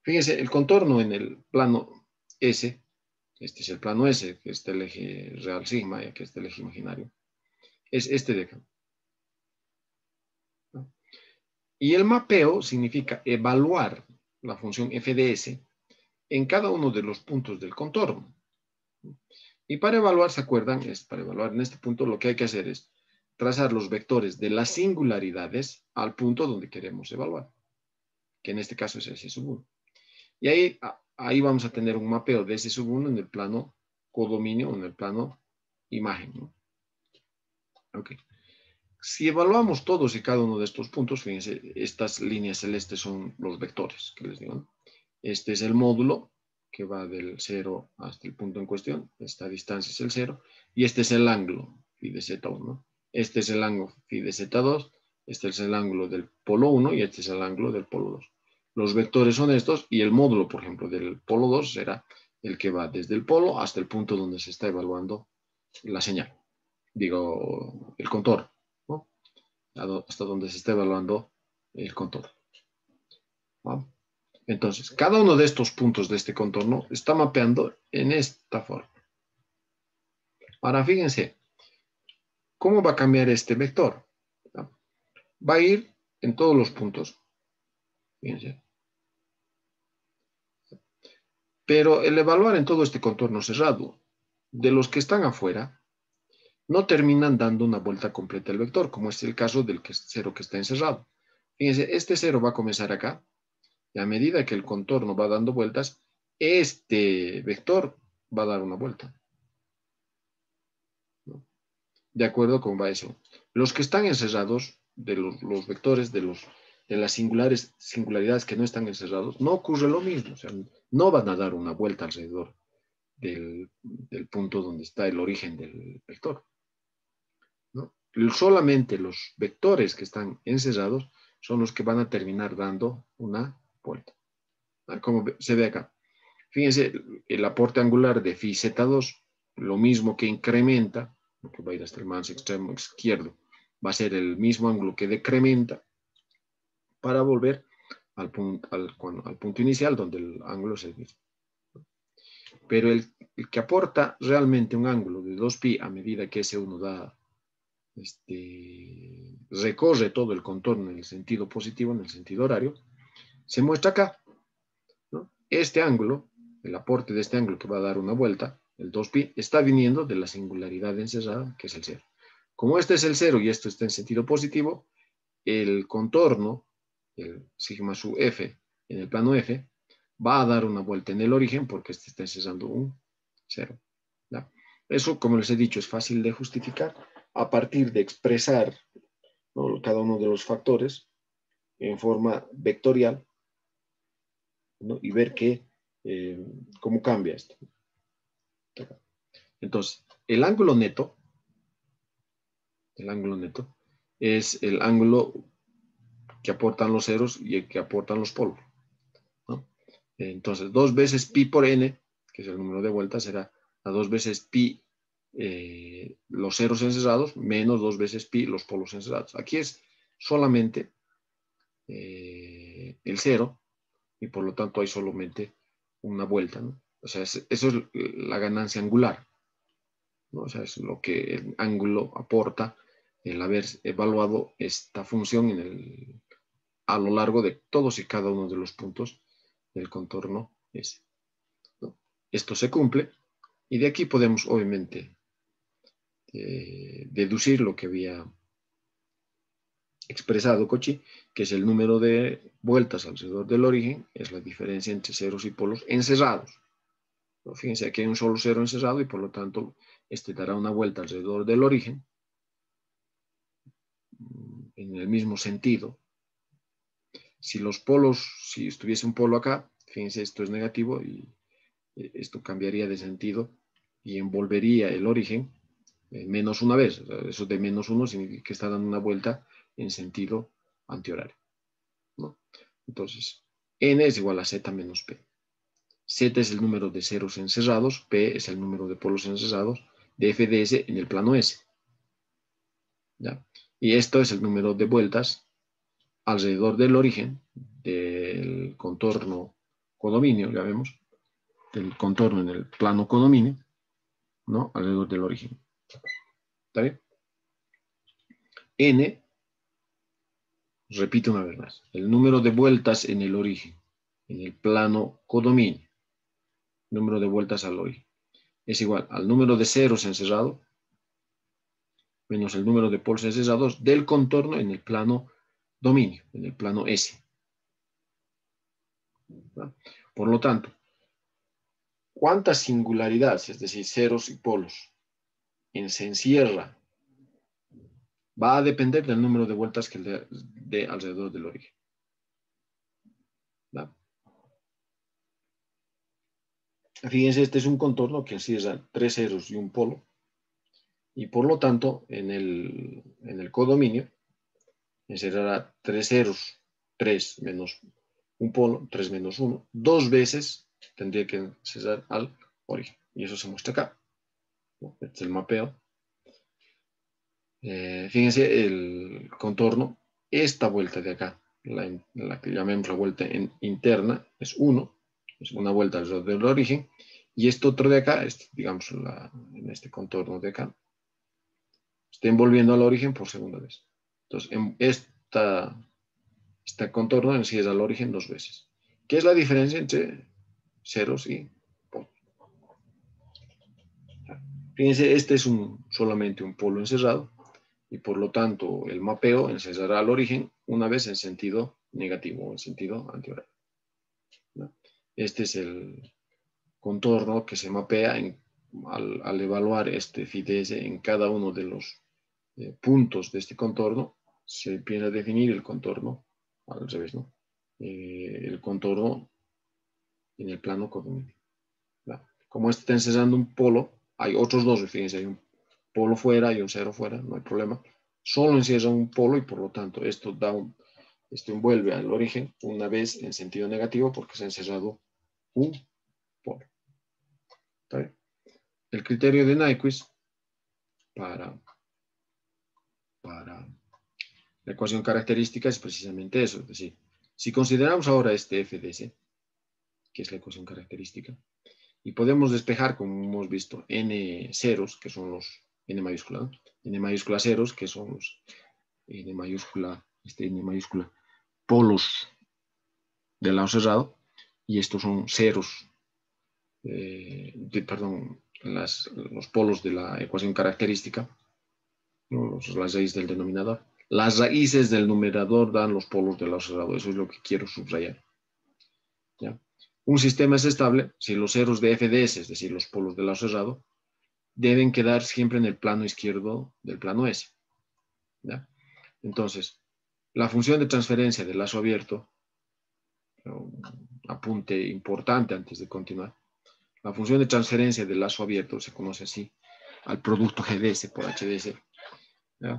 Fíjense, el contorno en el plano S, este es el plano S, que es el eje real sigma, y aquí está el eje imaginario, es este de acá. ¿No? Y el mapeo significa evaluar la función f de s en cada uno de los puntos del contorno. Y para evaluar, ¿se acuerdan? Para evaluar en este punto lo que hay que hacer es trazar los vectores de las singularidades al punto donde queremos evaluar, que en este caso es S sub 1. Y ahí vamos a tener un mapeo de S sub 1 en el plano codominio, en el plano imagen, ¿no? Ok. Si evaluamos todos y cada uno de estos puntos, fíjense, estas líneas celestes son los vectores que les digo, ¿no? Este es el módulo que va del 0 hasta el punto en cuestión. Esta distancia es el 0. Y este es el ángulo phi de z1, ¿no? Este es el ángulo phi de z2. Este es el ángulo del polo 1 y este es el ángulo del polo 2. Los vectores son estos y el módulo, por ejemplo, del polo 2 será el que va desde el polo hasta el punto donde se está evaluando la señal. Digo, el contorno, ¿no? Hasta donde se está evaluando el contorno. ¿No? Entonces, cada uno de estos puntos de este contorno está mapeando en esta forma. Ahora, fíjense, ¿cómo va a cambiar este vector? Va a ir en todos los puntos. Fíjense. Pero el evaluar en todo este contorno cerrado, de los que están afuera, no terminan dando una vuelta completa al vector, como es el caso del cero que está encerrado. Fíjense, este cero va a comenzar acá, y a medida que el contorno va dando vueltas, este vector va a dar una vuelta. ¿No? De acuerdo con va eso. Los que están encerrados, de los vectores, de las singularidades que no están encerrados, no ocurre lo mismo. O sea, no van a dar una vuelta alrededor del punto donde está el origen del vector. ¿No? Solamente los vectores que están encerrados son los que van a terminar dando una vuelta. Como se ve acá. Fíjense, el aporte angular de phi z2, lo mismo que incrementa, lo que va a ir hasta el más extremo izquierdo, va a ser el mismo ángulo que decrementa para volver al punto inicial, donde el ángulo es el mismo. Pero el que aporta realmente un ángulo de 2pi a medida que S1 da, recorre todo el contorno en el sentido positivo, en el sentido horario, se muestra acá, ¿no? Este ángulo, el aporte de este ángulo que va a dar una vuelta, el 2pi, está viniendo de la singularidad encerrada, que es el 0. Como este es el 0 y esto está en sentido positivo, el contorno, el sigma sub f, en el plano f, va a dar una vuelta en el origen porque este está encerrando un 0. ¿Ya? Eso, como les he dicho, es fácil de justificar a partir de expresar, ¿no?, cada uno de los factores en forma vectorial, ¿no?, y ver cómo cambia esto. Entonces, el ángulo neto es el ángulo que aportan los ceros y el que aportan los polos, ¿no? Entonces, 2 veces pi por n, que es el número de vueltas, será a 2 veces pi los ceros encerrados menos 2 veces pi los polos encerrados. Aquí es solamente el cero y por lo tanto hay solamente una vuelta, ¿no? O sea, eso es la ganancia angular, ¿no? O sea, es lo que el ángulo aporta el haber evaluado esta función a lo largo de todos y cada uno de los puntos del contorno S, ¿no? Esto se cumple y de aquí podemos obviamente deducir lo que había expresado Cauchy, que es el número de vueltas alrededor del origen, es la diferencia entre ceros y polos encerrados. ¿No? Fíjense, aquí hay un solo cero encerrado y por lo tanto este dará una vuelta alrededor del origen en el mismo sentido. Si los polos, si estuviese un polo acá, fíjense, esto es negativo y esto cambiaría de sentido y envolvería el origen menos una vez. O sea, eso de menos uno significa que está dando una vuelta en sentido antihorario, ¿no? Entonces, n es igual a z menos p. Z es el número de ceros encerrados, p es el número de polos encerrados de f de s en el plano S. ¿Ya? Y esto es el número de vueltas alrededor del origen del contorno codominio, ya vemos, del contorno en el plano codominio, ¿no? Alrededor del origen. ¿Está bien? N, repito una vez más, el número de vueltas en el origen, en el plano codominio, número de vueltas al origen, es igual al número de ceros encerrado menos el número de polos encerrados del contorno en el plano dominio, en el plano S. ¿Va? Por lo tanto, ¿cuántas singularidades, es decir, ceros y polos, se encierra? Va a depender del número de vueltas que le dé alrededor del origen. ¿Va? Fíjense, este es un contorno que encierra 3 ceros y un polo, y por lo tanto, en el codominio, encerrará 3 ceros, 3 menos un polo, 3 menos 1, 2 veces tendría que encerrar al origen. Y eso se muestra acá. Este es el mapeo. Fíjense el contorno, esta vuelta de acá, la que llamemos la vuelta interna, es 1, es una vuelta alrededor del origen, y esto otro de acá, digamos en este contorno de acá, está envolviendo al origen por segunda vez. Entonces, este contorno encierra al origen 2 veces. ¿Qué es la diferencia entre ceros y polos? Fíjense, este es solamente un polo encerrado, y por lo tanto el mapeo encerrará al origen una vez en sentido negativo o en sentido antihorario, ¿no? Este es el contorno que se mapea al evaluar este phi de s en cada uno de los puntos de este contorno. Se empieza a definir el contorno al revés, ¿no? El contorno en el plano codominio. Como este está encerrando un polo, hay otros dos, fíjense, hay un polo fuera y un cero fuera, no hay problema. Solo encierra un polo y por lo tanto esto envuelve al origen una vez en sentido negativo porque se ha encerrado un polo. ¿Está bien? El criterio de Nyquist para la ecuación característica es precisamente eso. Es decir, si consideramos ahora este f de s, que es la ecuación característica, y podemos despejar, como hemos visto, n ceros, que son los n mayúscula, ¿no? N mayúscula ceros, que son los n mayúscula, n mayúscula polos del lado cerrado, y estos son ceros, perdón, los polos de la ecuación característica, ¿no? Las raíces del denominador. Las raíces del numerador dan los polos del lado cerrado, eso es lo que quiero subrayar. ¿Ya? Un sistema es estable si los ceros de f de s, es decir, los polos del lado cerrado, deben quedar siempre en el plano izquierdo del plano S. ¿Ya? Entonces, la función de transferencia del lazo abierto, un apunte importante antes de continuar, La función de transferencia del lazo abierto se conoce así, al producto GDS por HDS. ¿Ya?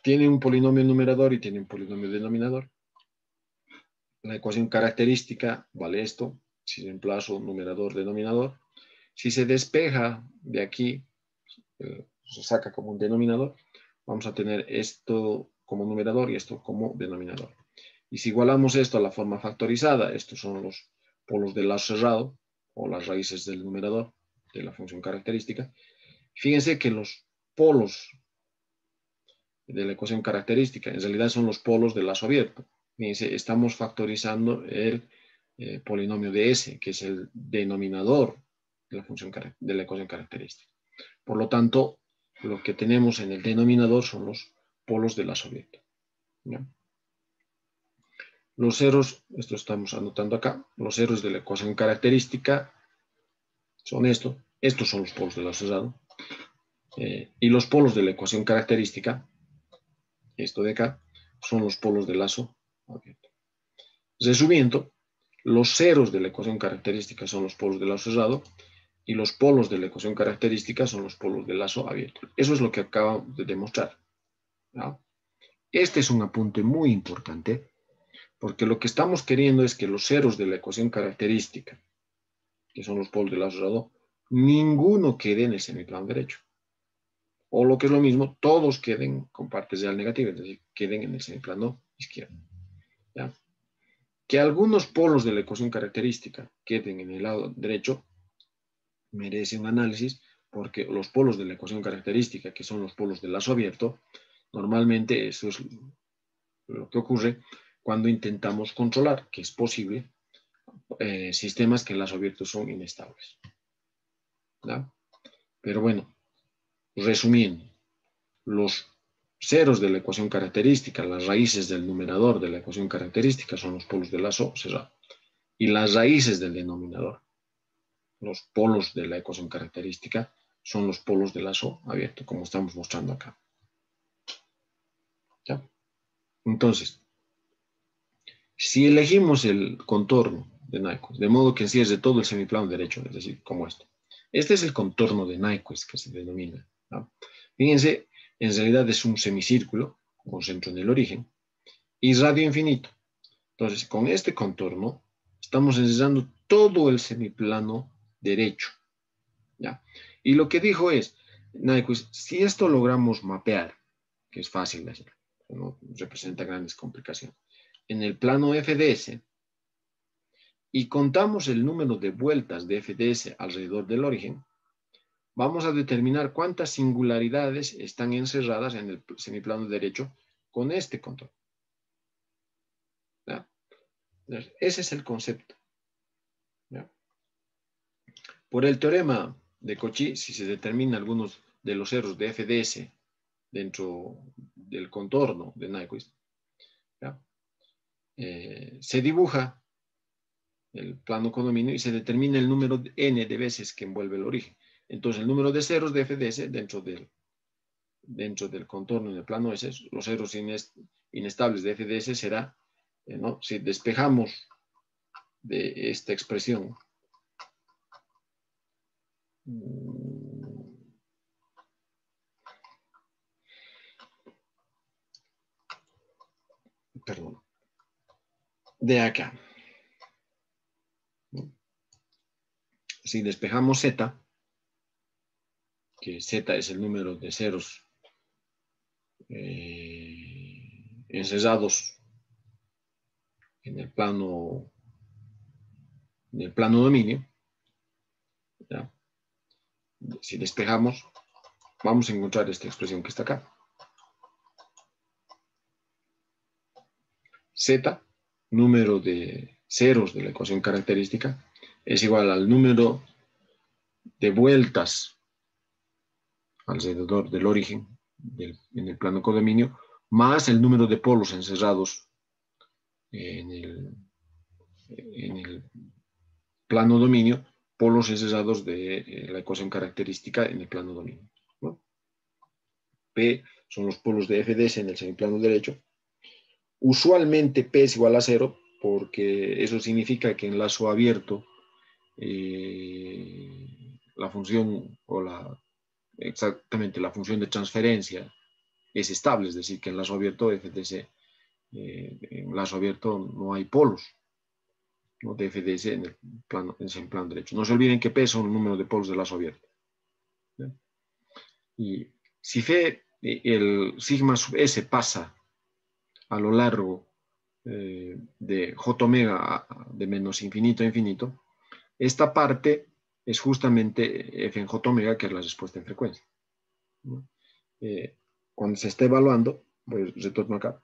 Tiene un polinomio numerador y tiene un polinomio denominador. La ecuación característica vale esto, si reemplazo numerador, denominador. Si se despeja de aquí, se saca como un denominador, vamos a tener esto como numerador y esto como denominador. Y si igualamos esto a la forma factorizada, estos son los polos del lazo cerrado, o las raíces del numerador de la función característica. Fíjense que los polos de la ecuación característica en realidad son los polos del lazo abierto. Fíjense, estamos factorizando el polinomio de S, que es el denominador de la función de la ecuación característica. Por lo tanto, lo que tenemos en el denominador son los polos del lazo abierto. ¿Ya? Los ceros, esto estamos anotando acá, los ceros de la ecuación característica son estos son los polos del lazo cerrado, y los polos de la ecuación característica, esto de acá, son los polos del lazo abierto. Resumiendo, los ceros de la ecuación característica son los polos del lazo cerrado y los polos de la ecuación característica son los polos del lazo abierto. Eso es lo que acabo de demostrar. ¿Ya? Este es un apunte muy importante porque lo que estamos queriendo es que los ceros de la ecuación característica, que son los polos del lazo cerrado, ninguno quede en el semiplano derecho. O lo que es lo mismo, todos queden con partes real negativas, es decir, queden en el semiplano izquierdo. ¿Ya? Que algunos polos de la ecuación característica queden en el lado derecho merece un análisis porque los polos de la ecuación característica, que son los polos del lazo abierto, normalmente eso es lo que ocurre cuando intentamos controlar, que es posible, sistemas que en lazo abierto son inestables. ¿Ya? Pero bueno, resumiendo, los ceros de la ecuación característica, las raíces del numerador de la ecuación característica son los polos del lazo cerrado. Y las raíces del denominador, los polos de la ecuación característica, son los polos del lazo abierto, como estamos mostrando acá. ¿Ya? Entonces, si elegimos el contorno de Nyquist, de modo que encierre todo el semiplano derecho, es decir, como esto. Este es el contorno de Nyquist que se denomina. ¿No? Fíjense, en realidad es un semicírculo con centro en el origen y radio infinito. Entonces, con este contorno estamos encerrando todo el semiplano derecho. ¿Ya? Y lo que dijo es, Nyquist, si esto logramos mapear, que es fácil de hacer, no representa grandes complicaciones, en el plano FDS, y contamos el número de vueltas de FDS alrededor del origen, vamos a determinar cuántas singularidades están encerradas en el semiplano derecho con este contorno. ¿Ya? Ese es el concepto. ¿Ya? Por el teorema de Cauchy, si se determina algunos de los ceros de FDS dentro del contorno de Nyquist, se dibuja el plano codominio y se determina el número n de veces que envuelve el origen. Entonces, el número de ceros de FDS dentro del contorno en el plano S, los ceros inestables de FDS será, ¿no? Si despejamos de esta expresión, perdón, de acá. ¿No? Si despejamos Z, que Z es el número de ceros encerrados en el plano dominio, ¿ya? Si despejamos, vamos a encontrar esta expresión que está acá. Z, número de ceros de la ecuación característica, es igual al número de vueltas alrededor del origen en el plano codominio, más el número de polos encerrados en el plano dominio, polos encerrados de la ecuación característica en el plano dominio. ¿No? P son los polos de FDS en el semiplano derecho. Usualmente P es igual a 0 porque eso significa que en lazo abierto la función exactamente la función de transferencia es estable, es decir, que en lazo abierto FDC, en lazo abierto no hay polos, ¿no?, de FDS en el plano derecho. No se olviden que P son el número de polos de lazo abierto. ¿Sí? Y si el sigma sub S pasa a lo largo de J omega de menos infinito a infinito, esta parte es justamente F en J omega, que es la respuesta en frecuencia, ¿no? Cuando se está evaluando, pues retorno acá,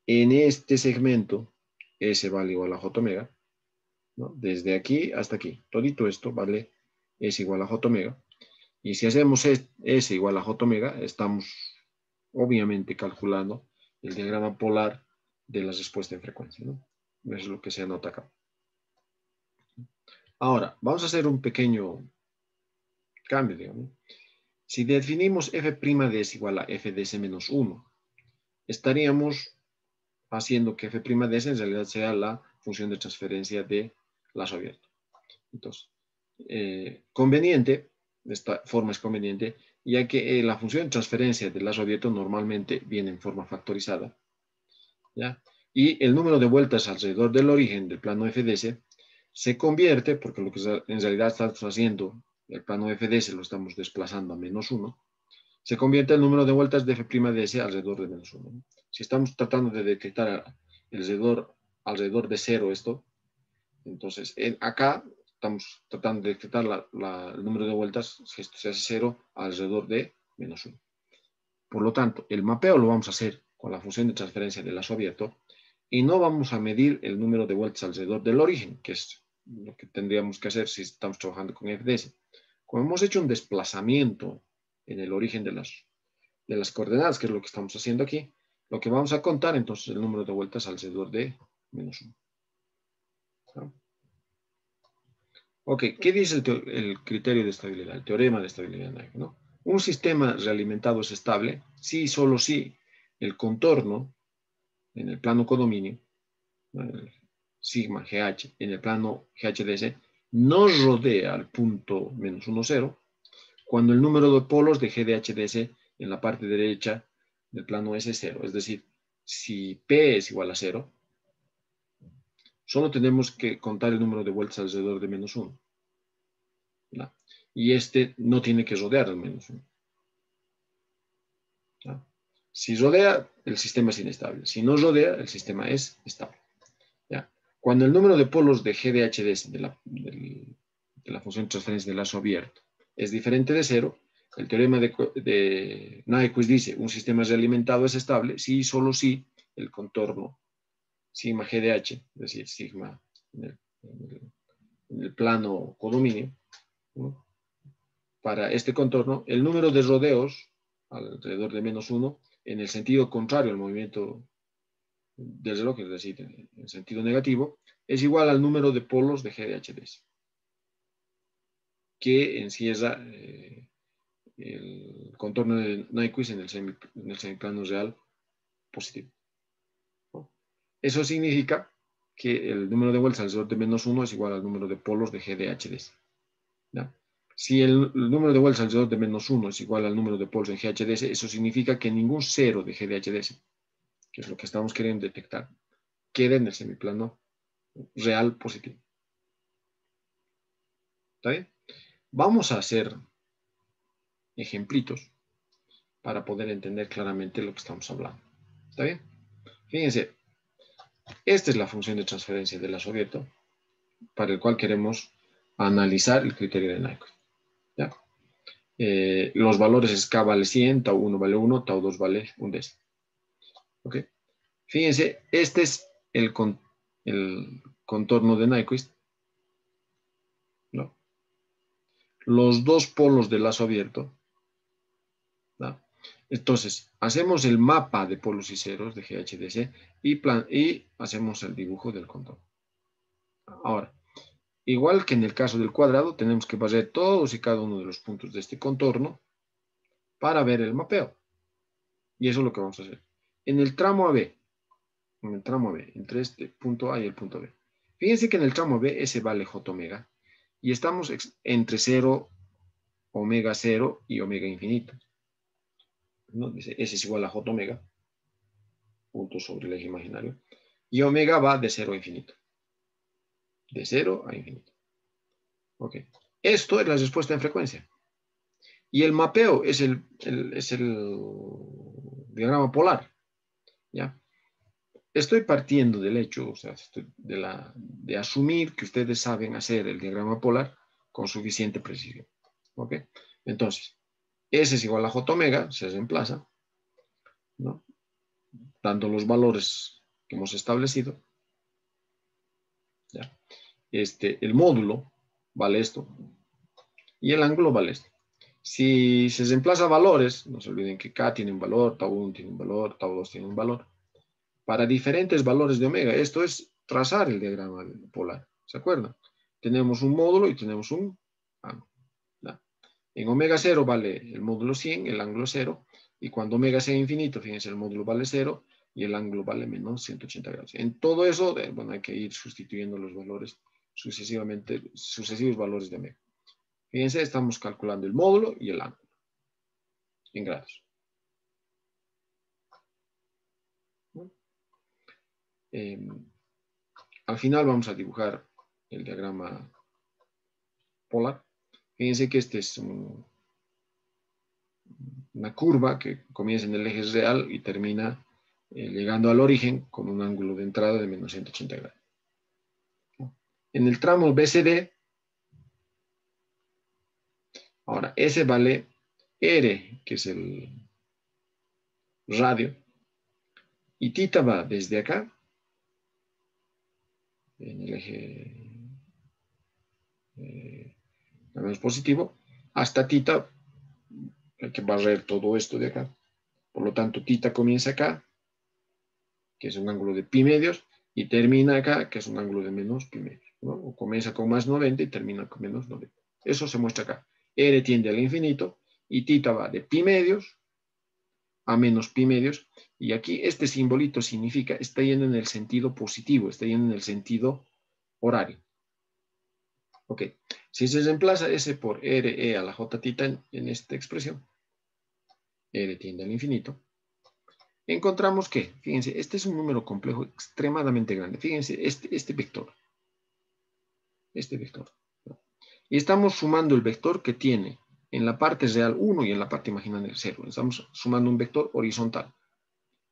en este segmento S vale igual a J omega, ¿no? Desde aquí hasta aquí, todito esto vale S igual a J omega, y si hacemos S igual a J omega, estamos obviamente calculando el diagrama polar de la respuesta en frecuencia, ¿no? Eso es lo que se anota acá. Ahora, vamos a hacer un pequeño cambio, digamos. Si definimos f' de s igual a f de s menos 1, estaríamos haciendo que f' de s en realidad sea la función de transferencia de lazo abierto. Entonces, conveniente, esta forma es conveniente, ya que la función de transferencia del lazo abierto normalmente viene en forma factorizada, ¿ya? Y el número de vueltas alrededor del origen del plano FDS se convierte, porque lo que en realidad estamos haciendo, el plano FDS lo estamos desplazando a menos 1, se convierte el número de vueltas de f' de s alrededor de menos 1. Si estamos tratando de detectar alrededor de 0 esto, entonces acá estamos tratando de detectar el número de vueltas, si esto se hace 0, alrededor de menos 1. Por lo tanto, el mapeo lo vamos a hacer con la función de transferencia de lazo abierto y no vamos a medir el número de vueltas alrededor del origen, que es lo que tendríamos que hacer si estamos trabajando con FDS. Como hemos hecho un desplazamiento en el origen de las coordenadas, que es lo que estamos haciendo aquí, lo que vamos a contar entonces el número de vueltas alrededor de menos 1. ¿No? Ok, ¿qué dice el criterio de estabilidad, el teorema de estabilidad, ¿no? Un sistema realimentado es estable si y solo si el contorno en el plano codominio, el sigma GH, en el plano GHDS, no rodea al punto menos 1, 0, cuando el número de polos de GDHDS en la parte derecha del plano es 0. Es decir, si P es igual a 0, solo tenemos que contar el número de vueltas alrededor de menos 1. ¿No? Y este no tiene que rodear al menos 1. ¿No? Si rodea, el sistema es inestable. Si no rodea, el sistema es estable. ¿Ya? Cuando el número de polos de GDHDS, de la función de transferencia de lazo abierto, es diferente de 0, el teorema de Nyquist dice un sistema realimentado es estable si y solo si el contorno sigma GDH, es decir, sigma en el plano codominio, ¿no? Para este contorno, el número de rodeos alrededor de menos 1 en el sentido contrario al movimiento del reloj, es decir, en sentido negativo, es igual al número de polos de GDHDS, que encierra el contorno de Nyquist en el semiplano real positivo, ¿no? Eso significa que el número de vueltas alrededor de menos 1 es igual al número de polos de GDHDS, ¿no? Si el número de vueltas alrededor de menos 1 es igual al número de polos en GHDS, eso significa que ningún 0 de GDHDS, que es lo que estamos queriendo detectar, queda en el semiplano real positivo. ¿Está bien? Vamos a hacer ejemplitos para poder entender claramente lo que estamos hablando. ¿Está bien? Fíjense, esta es la función de transferencia del lazo abierto para el cual queremos analizar el criterio de Nyquist. ¿Ya? Los valores es K vale 100, tau 1 vale 1, tau 2 vale 1 décimo. ¿Ok? Fíjense, este es el contorno de Nyquist, ¿no? Los dos polos del lazo abierto, ¿no? Entonces, hacemos el mapa de polos y ceros de GHDS y hacemos el dibujo del contorno. Ahora, igual que en el caso del cuadrado, tenemos que barrer todos y cada uno de los puntos de este contorno para ver el mapeo. Y eso es lo que vamos a hacer. En el tramo AB, entre este punto A y el punto B. Fíjense que en el tramo B S vale J omega y estamos entre 0, omega 0 y omega infinito. ¿No? Dice, S es igual a J omega, punto sobre el eje imaginario, y omega va de 0 a infinito. De 0 a infinito. Ok. Esto es la respuesta en frecuencia. Y el mapeo es el diagrama polar. ¿Ya? Estoy partiendo del hecho, o sea, de asumir que ustedes saben hacer el diagrama polar con suficiente precisión. ¿Ok? Entonces, S es igual a J omega, se reemplaza, ¿no? Dando los valores que hemos establecido. ¿Ya? El módulo vale esto y el ángulo vale esto. Si se reemplaza valores, no se olviden que K tiene un valor, tau 1 tiene un valor, tau 2 tiene un valor. Para diferentes valores de omega, esto es trazar el diagrama polar. ¿Se acuerdan? Tenemos un módulo y tenemos un ángulo. ¿Ya? En omega 0 vale el módulo 100, el ángulo 0, y cuando omega sea infinito, fíjense, el módulo vale 0 y el ángulo vale menos 180 grados. En todo eso, bueno, hay que ir sustituyendo los valores sucesivamente, sucesivos valores de omega. Fíjense, estamos calculando el módulo y el ángulo en grados. Al final vamos a dibujar el diagrama polar. Fíjense que este es una curva que comienza en el eje real y termina llegando al origen con un ángulo de entrada de menos 180 grados. En el tramo BCD, ahora S vale R, que es el radio, y θ va desde acá, en el eje menos positivo, hasta θ. Hay que barrer todo esto de acá. Por lo tanto, θ comienza acá, que es un ángulo de pi medios, y termina acá, que es un ángulo de menos pi medios, ¿no? O comienza con más 90 y termina con menos 90. Eso se muestra acá. R tiende al infinito y θ va de pi medios a menos pi medios. Y aquí este simbolito significa, está yendo en el sentido positivo, está yendo en el sentido horario. Ok. Si se reemplaza S por RE a la J θ en esta expresión, R tiende al infinito, encontramos que, fíjense, este es un número complejo extremadamente grande. Fíjense, este vector. Este vector. Y estamos sumando el vector que tiene en la parte real 1 y en la parte imaginaria 0. Estamos sumando un vector horizontal.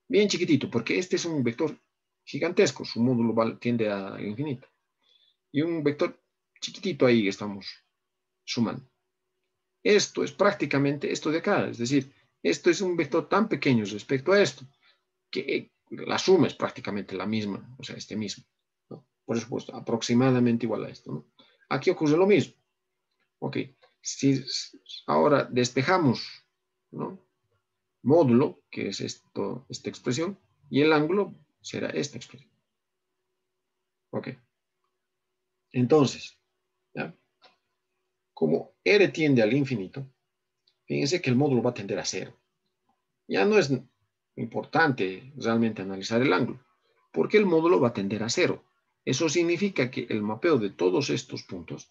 Bien chiquitito, porque este es un vector gigantesco. Su módulo tiende al infinito. Y un vector chiquitito ahí estamos sumando. Esto es prácticamente esto de acá. Es decir, esto es un vector tan pequeño respecto a esto, que la suma es prácticamente la misma, o sea, este mismo, ¿no? Por supuesto, aproximadamente igual a esto, ¿no? Aquí ocurre lo mismo. Ok, si ahora despejamos, ¿no? Módulo, que es esto, esta expresión, y el ángulo será esta expresión. Ok. Entonces, ¿ya? Como R tiende al infinito, fíjense que el módulo va a tender a 0. Ya no es importante realmente analizar el ángulo, porque el módulo va a tender a 0. Eso significa que el mapeo de todos estos puntos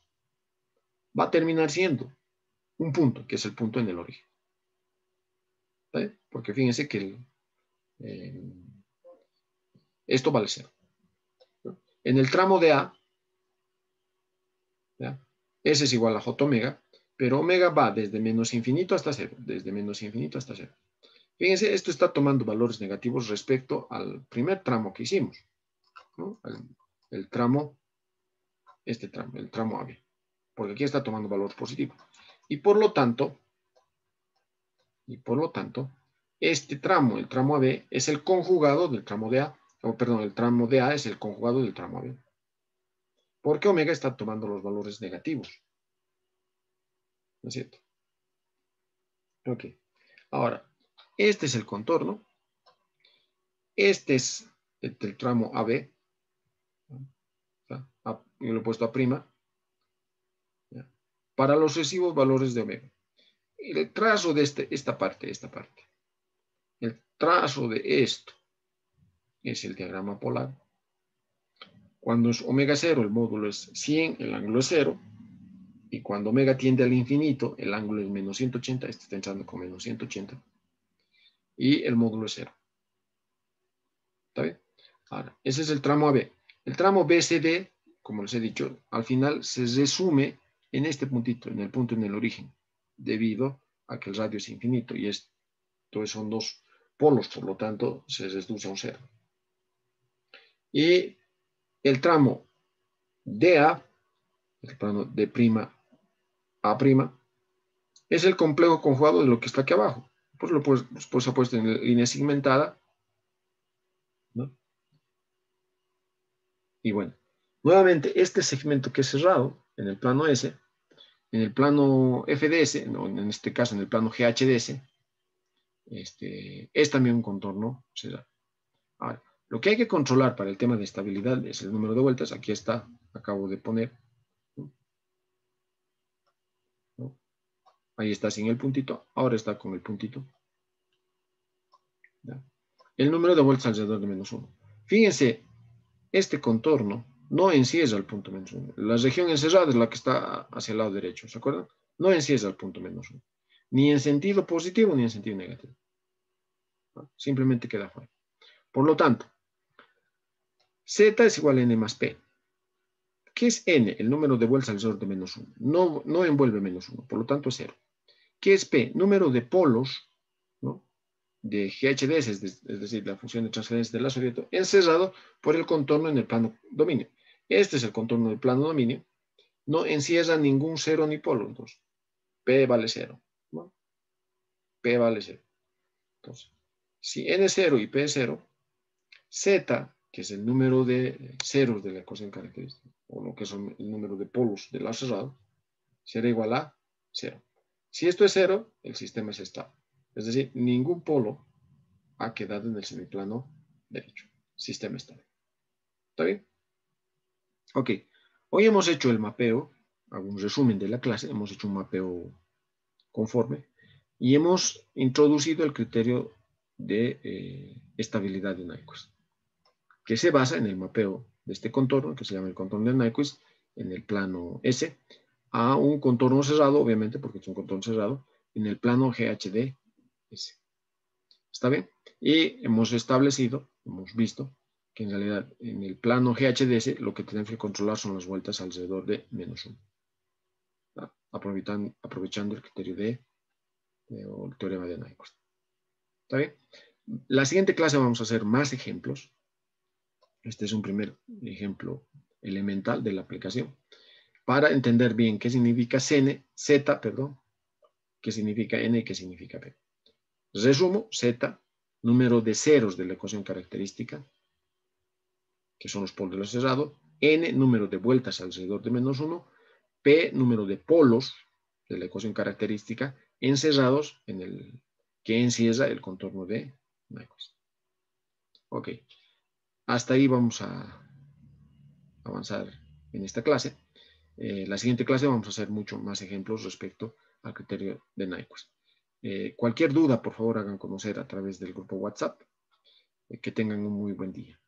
va a terminar siendo un punto, que es el punto en el origen. ¿Vale? Porque fíjense que esto vale 0. ¿No? En el tramo de A, ¿ya? S es igual a J omega, pero omega va desde menos infinito hasta 0, desde menos infinito hasta 0. Fíjense, esto está tomando valores negativos respecto al primer tramo que hicimos, ¿no? El tramo, el tramo AB, porque aquí está tomando valor positivo. Y por lo tanto, este tramo, el tramo AB, es el conjugado del tramo de A, o perdón, el tramo de A es el conjugado del tramo AB. Porque omega está tomando los valores negativos. ¿No es cierto? Ok. Ahora, este es el contorno. Este es el tramo AB. Yo lo he puesto a prima. ¿Ya? Para los sucesivos valores de omega. El trazo de esta parte. El trazo de esto es el diagrama polar. Cuando es omega 0, el módulo es 100, el ángulo es 0. Y cuando omega tiende al infinito, el ángulo es menos 180, este está entrando con menos 180, y el módulo es 0. ¿Está bien? Ahora, ese es el tramo AB. El tramo BCD, como les he dicho, al final se resume en este puntito, en el punto en el origen, debido a que el radio es infinito, y esto son dos polos, por lo tanto, se reduce a un 0. Y el tramo DA, el plano de prima A', es el complejo conjugado de lo que está aquí abajo. Pues se ha puesto en línea segmentada, ¿no? Y bueno, nuevamente, este segmento que es cerrado en el plano S, en el plano FDS, no, en este caso en el plano GHDS, es también un contorno cerrado. Ahora, lo que hay que controlar para el tema de estabilidad es el número de vueltas. Aquí está, acabo de poner, ¿no? Ahí está sin el puntito, ahora está con el puntito. ¿Ya? El número de vueltas alrededor de menos 1. Fíjense, este contorno no encierra el punto menos 1. La región encerrada es la que está hacia el lado derecho, ¿se acuerdan? No encierra el punto menos 1. Ni en sentido positivo ni en sentido negativo. ¿No? Simplemente queda fuera. Por lo tanto, Z es igual a N más P. ¿Qué es N? El número de vueltas alrededor de menos 1. No envuelve menos 1, por lo tanto es 0. ¿Qué es P? Número de polos, ¿no? De GHDS, es decir, la función de transferencia del lazo abierto, encerrado por el contorno en el plano dominio. Este es el contorno del plano dominio. No encierra ningún 0 ni polo. Entonces, P vale 0. ¿No? P vale 0. Entonces, si N es 0 y P es 0, Z, que es el número de ceros de la ecuación característica, o lo que son el número de polos del lazo cerrado, será igual a 0. Si esto es 0, el sistema es estable. Es decir, ningún polo ha quedado en el semiplano derecho. Sistema estable. ¿Está bien? Ok. Hoy hemos hecho el mapeo, hago un resumen de la clase, hemos hecho un mapeo conforme y hemos introducido el criterio de estabilidad de Nyquist, que se basa en el mapeo de este contorno, que se llama el contorno de Nyquist, en el plano S, a un contorno cerrado, obviamente, porque es un contorno cerrado, en el plano GHD S. ¿Está bien? Y hemos establecido, hemos visto, que en realidad en el plano GHDS lo que tenemos que controlar son las vueltas alrededor de menos 1. Aprovechando el criterio o el teorema de Nyquist. ¿Está bien? La siguiente clase vamos a hacer más ejemplos. Este es un primer ejemplo elemental de la aplicación. Para entender bien qué significa Z, qué significa N y qué significa P. Resumo, Z, número de ceros de la ecuación característica, que son los polos del cerrado, N, número de vueltas alrededor de menos 1, P, número de polos de la ecuación característica encerrados en el que encierra el contorno de Nyquist. Ok, hasta ahí vamos a avanzar en esta clase. La siguiente clase vamos a hacer mucho más ejemplos respecto al criterio de Nyquist. Cualquier duda, por favor, hagan conocer a través del grupo WhatsApp. Que tengan un muy buen día.